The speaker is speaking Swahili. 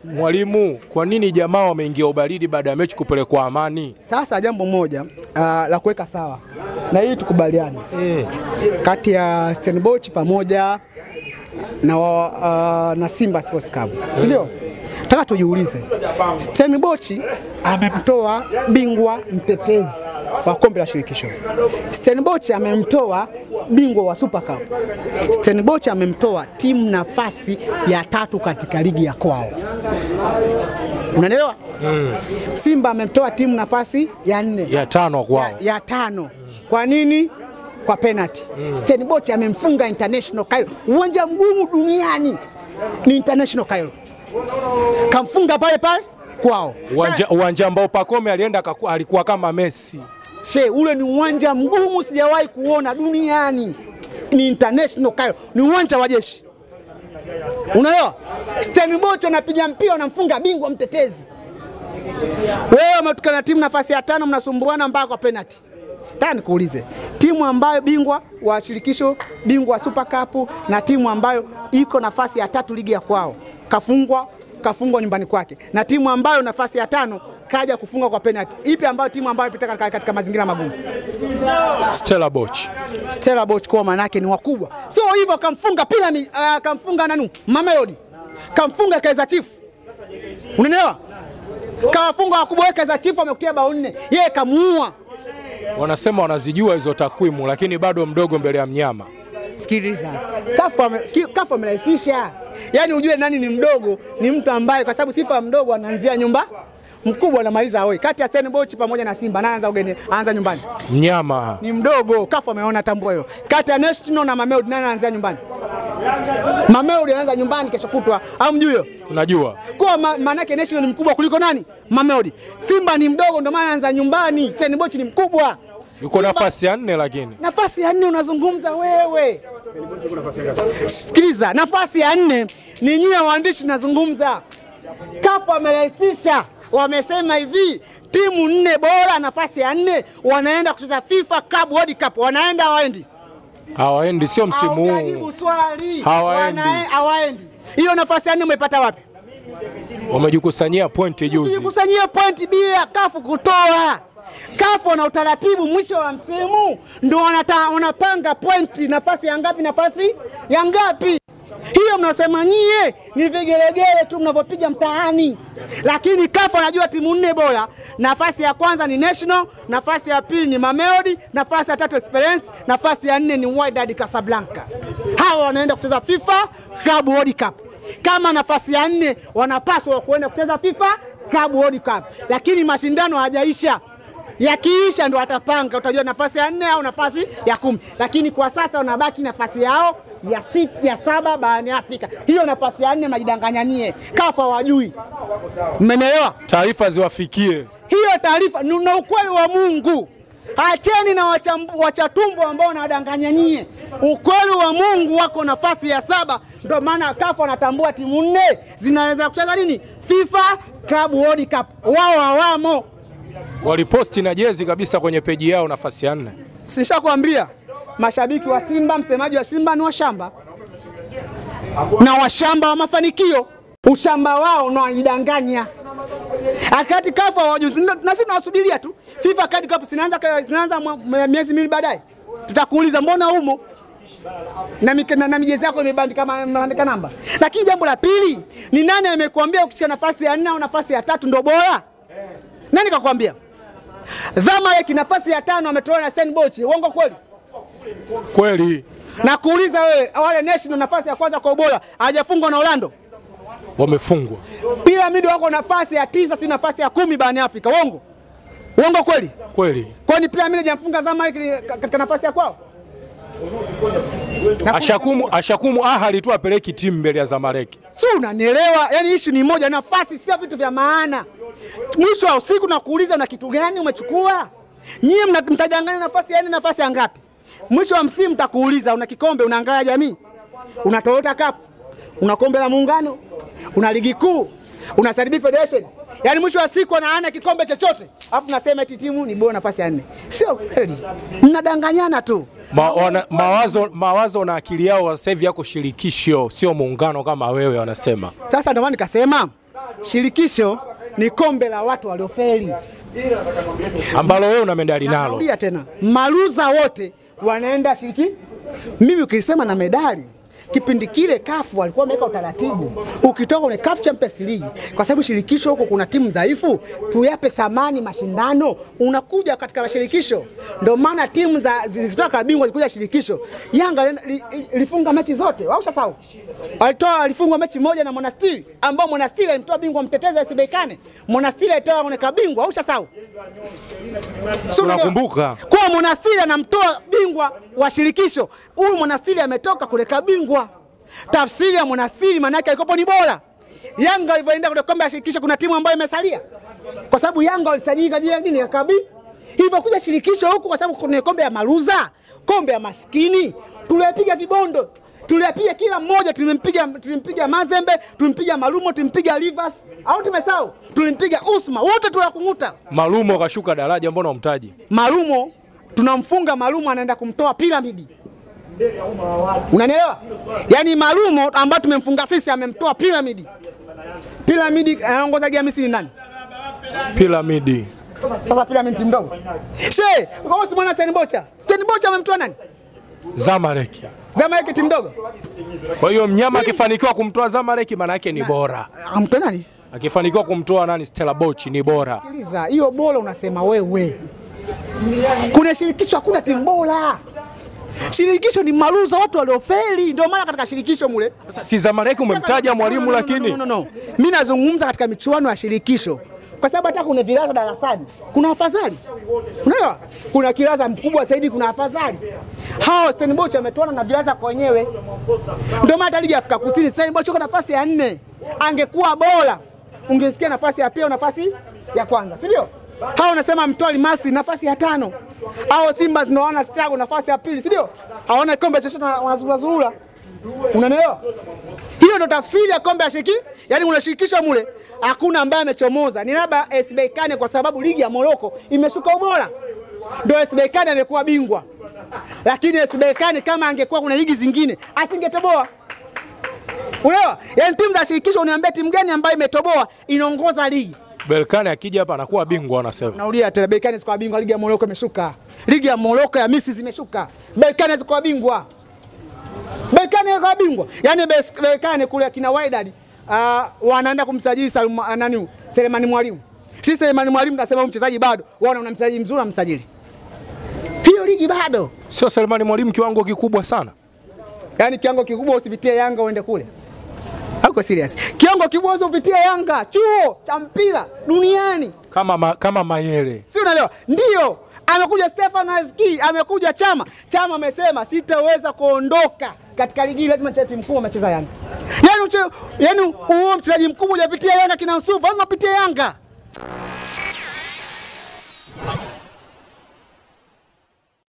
Mwalimu, kwa nini jamaa wameingia ubaridi baada ya mechi kupelekwa Amani? Sasa jambo moja la kuweka sawa. Na hii tukubaliane. Kati ya Stellenbosch pamoja na Simba Sports Club. Ndio? Nataka tujiulize. Stellenbosch amemtoa bingwa mtetezi wa kombe la shirikisho. Stellenbosch amemtoa bingwa wa Super Cup. Stellenbosch amemtoa timu nafasi ya 3 katika ligi ya kwao. Unaelewa? Simba amemtoa timu nafasi ya 4. Ya 5 kwao. Ya 5. Kwa nini? Kwa penalty. Stellenbosch amemfunga International Cairo. Uwanja mgumu duniani ni International Cairo. Kamfunga pale kwao. Uwanja ambao Pacome alienda alikuwa kama Messi. Ule ni uwanja mgumu sijawahi kuona duniani. Ni International Cairo. Ni uwanja wa jeshi. Unaelewa? Stellenbosch anapiga mpira anamfunga bingwa mtetezi. Wewe umetukana timu nafasi ya 5 mnasumbuana mpaka kwa penalty. Nataka nikuulize, timu ambayo bingwa wa shirikisho, bingwa wa Super Cup na timu ambayo iko nafasi ya 3 ligi ya kwao, kafungwa nyumbani kwake. Na timu ambayo nafasi ya 5 kaja kufunga kwa penalty. Ipi ambayo timu ambayo ipita katika mazingira magumu? Stellenbosch. Stellenbosch kwa maana yake ni wakubwa. Sio hivyo kamfunga kamfunga Mamelodi. Kamfunga Kaizer Chiefs. Unaelewa? Kawafunga wakubwa wa Kaizer Chiefs wamekutia bao 4. Yeye kamuua. Wanasema wanazijua hizo takwimu lakini bado mdogo mbele ya mnyama. Sikiliza. Kafu amerahisisha. Yaani ujue nani ni mdogo, ni mtu ambaye kwa sababu sifa mdogo anaanzia nyumba, mkubwa anamaliza hoi. Kati ya Stellenbosch pamoja na Simba anaanza ugeni, anaanza nyumbani. Mnyama ni mdogo, Kafu ameona tambua hilo. Kati ya National na Mamelodi nani anaanza nyumbani? Mamelodi anaanza nyumbani kesho kutwa. Au mjui hiyo? Unajua. Kwa maana yake National ni mkubwa kuliko nani? Mamelodi. Simba ni mdogo ndio maana anaanza nyumbani. Stellenbosch ni mkubwa. Yuko nafasi ya 4 lakini. Nafasi ya 4 unazungumza wewe. Sikiliza, nafasi ya 4 ni nyinyi waandishi nazungumza. Kafu amerahisisha. Wamesema hivi, timu 4 bora nafasi ya 4 wanaenda kucheza FIFA Club World Cup. Wanaenda hawaendi? Hawaendi, sio msimu huu. Hawajibu swali. Hawaendi. Hiyo nafasi ya 4 umepata wapi? Wamejikusanyia pointi juzi. Wamejikusanyia pointi bila Kafu kutoa. Kafu na utaratibu mwisho wa msimu ndio wanapanga pointi nafasi ya ngapi nafasi ya ngapi. Hiyo mnasema nyie ni vigelegele tu mnavyopiga mtaani. Lakini Kafu anajua timu 4 bora. Nafasi ya kwanza ni National, nafasi ya pili ni Mamelodi, nafasi ya 3 Experience, nafasi ya 4 ni Wydad Casablanca. Hawa wanaenda kucheza FIFA Club World Cup. Kama nafasi ya 4 wanapaswa kuenda kucheza FIFA Club World Cup. Lakini mashindano hayajaisha. Yakiisha ndo atapanga utajua nafasi ya 4 au nafasi ya 10. Lakini kwa sasa wanabaki nafasi yao ya 7 barani Afrika. Hiyo nafasi ya 4 majidanganya nyie. Kafu hawajui. Mmenielewa? Taarifa ziwafikie. Hiyo taarifa ni ukweli wa Mungu. Acheni na wachatumbo ambao wanadanganya nyie. Ukweli wa Mungu wako nafasi ya 7. Ndio maana Kafu anatambua timu 4 zinaweza kucheza nini? FIFA Club World Cup. Wao hawamo. Waliposti na jezi kabisa kwenye peji yao nafasi ya 4. Sishakwambia mashabiki wa Simba, msemaji wa Simba ni washamba. Na washamba wa mafanikio. Ushamba wao unawajidanganya. Akati Kafu hawajuzi na sisi tunasubiria tu. FIFA World Cup zinaanza miezi 2 baadaye. Tutakuuliza mbona humo? Na mijezi yako imebandika namba. Lakini jambo la pili, ni nani amekuambia ukishika nafasi ya 4 au nafasi ya 3 ndio bora? Nani kakwambia? Zamalek nafasi ya 5 ametoa na Stellenbosch. Uongo kweli? Kweli. Na kuuliza wewe, wale National nafasi ya kwanza kwa ubora, hajafungwa na Orlando? Wamefungwa. Pyramid wako nafasi ya 9 si nafasi ya 10 barani Afrika. Uongo? Uongo kweli? Kweli. Kwani Pyramid hajafunga Zamalek katika nafasi ya kwao? Ashakumu Ahali tu apeleki timu mbele ya Zamalek. Sio unanielewa? Yaani issue ni moja, nafasi sio vitu vya maana. Mwisho wa usiku na kuuliza una kitu gani umechukua? Nyie mtajanganya nafasi ya 4 nafasi ya ngapi? Mwisho wa msimu mtakuuliza una kikombe, unaangalia jamii. Una Toyota Cup, una kombe la Muungano, una ligi kuu, una CRDB Federation. Yaani mwisho wa siku anaana kikombe chochote. Alafu nasema eti timu ni bora nafasi ya 4. Sio kweli. Mnadanganyana tu. Mawazo na akili yao sasa hivi yako shirikisho, sio muungano kama wewe wanasema. Sasa ndio maana nikasema shirikisho ni kombe la watu waliofeli ambalo wewe una medali nalo. Narudia tena, maluza wote wanaenda shiriki. Mimi ukisema na medali, kipindi kile kafu walikuwa wameweka utaratibu, ukitoka kwenye CAF Champions League, kwa sababu shirikisho huko kuna timu dhaifu, tuyape samani mashindano, unakuja katika mashirikisho. Ndio maana timu zilitoka bingwa zikuja shirikisho. Yanga ilifunga mechi zote, waushasahau. Alifungwa mechi moja na Monastir, ambao Monastir alimtoa bingwa mtetezi SC Berkane. Monastir alitoa kwenye kabingwa, waushasahau. Unakumbuka? Kwa Monastir anamtoa bingwa wa shirikisho. Huyu Monastir ametoka kule kabingwa. Tafsiri ya Monastir maana yake alikopo ni bora. Yanga alivyoenda kule kombe la shirikisho kuna timu ambayo imesalia. Kwa sababu Yanga walisajili kwa ajili ya kabi. Hivyo kuja shirikisho huku kwa sababu kuna kombe ya maruza, kombe ya maskini. Tulipiga vibondo. Tulipiga kila mmoja, tulimpiga Mazembe, tulimpiga Malumo, tulimpiga Rivers, au tumesahau? Tulimpiga Usma, wote tunakunguta. Malumo kashuka daraja, mbona umtaji? Malumo tunamfunga, Malumo anaenda kumtoa Piramidi. Unanielewa? Yaani Malumo ambaye tumemfunga sisi amemtoa Piramidi. Piramidi anaongoza game Misri nani? Piramidi. Sasa Piramidi mdogo. She, kwa sababu mwana Stenbocha amemtoa nani? Zamalek. Zamalek timu ndogo. Kwa hiyo mnyama akifanikiwa kumtoa Zamalek maana yake ni bora. Amtoa nani? Akifanikiwa kumtoa nani? Stellenbosch ni bora. Sikiliza, hiyo bora unasema wewe. Kuna shirikisho hakuna timu bora. Shirikisho ni maruza watu waliofeli, ndio maana katika shirikisho mule. Si Zamalek umemtaja mwalimu lakini. No. Mimi nazungumza katika michuano ya shirikisho. Kwa sababu hata kuna vilaza darasani, kuna afadhali. Unaelewa? Kuna kilaza mkubwa zaidi, kuna afadhali. Hao Stellenbosch ametoana na vilaza kwa wenyewe. Ndio maana hata ligi ya Afrika Kusini Stellenbosch yuko nafasi ya 4. Angekuwa bora, ungesikia nafasi ya pili au nafasi ya kwanza, si ndio? Hao wanasema Mtwali Masi nafasi ya 5. Hao Simba ndio wana struggle nafasi ya pili, si ndio? Hawana kombe chochote, wanazurura. Unanielewa? Hiyo ndio tafsiri ya kombe la shirikisho. Yaani unashirikisha mule hakuna ambaye amechomoza. Ni labda SC Berkane kwa sababu ligi ya Morocco imeshuka ubora. Ndio SC Berkane amekuwa bingwa. Lakini SC Berkane kama angekuwa kuna ligi zingine asingetoboa. Unaelewa? Yaani timu za shirikisho uniambia timu gani ambayo imetoboa inaongoza ligi? Berkane akija hapa anakuwa bingwa wanasema. Naulia tena Berkane sikuwa bingwa, ligi ya Morocco imeshuka. Ligi ya Morocco ya Misri zimeshuka. Berkane sikuwa bingwa. Berkane kwa bingwa. Yaani Berkane kule kina Wydad wanaenda kumsajili Selemani Mwalimu. Si Selemani Mwalimu kasema mchezaji bado. Wao una mchezaji mzuri amsajili. Hiyo ligi bado. Sio Selemani Mwalimu kiwango kikubwa sana. Yaani kiwango kikubwa usipitie Yanga uende kule. Hauko serious. Kiwango kikubwa usipitie Yanga, chuo cha mpira duniani. Kama Mayele. Si unaelewa? Ndio. Amekuja Stefan Azki, amekuja Chama. Chama amesema sitaweza kuondoka katika ligi, lazima mchezaji mkubwa amecheza Yanga. Yaani huo mchezaji mkubwa hujapitia Yanga kina Yusufu, lazima upitie Yanga.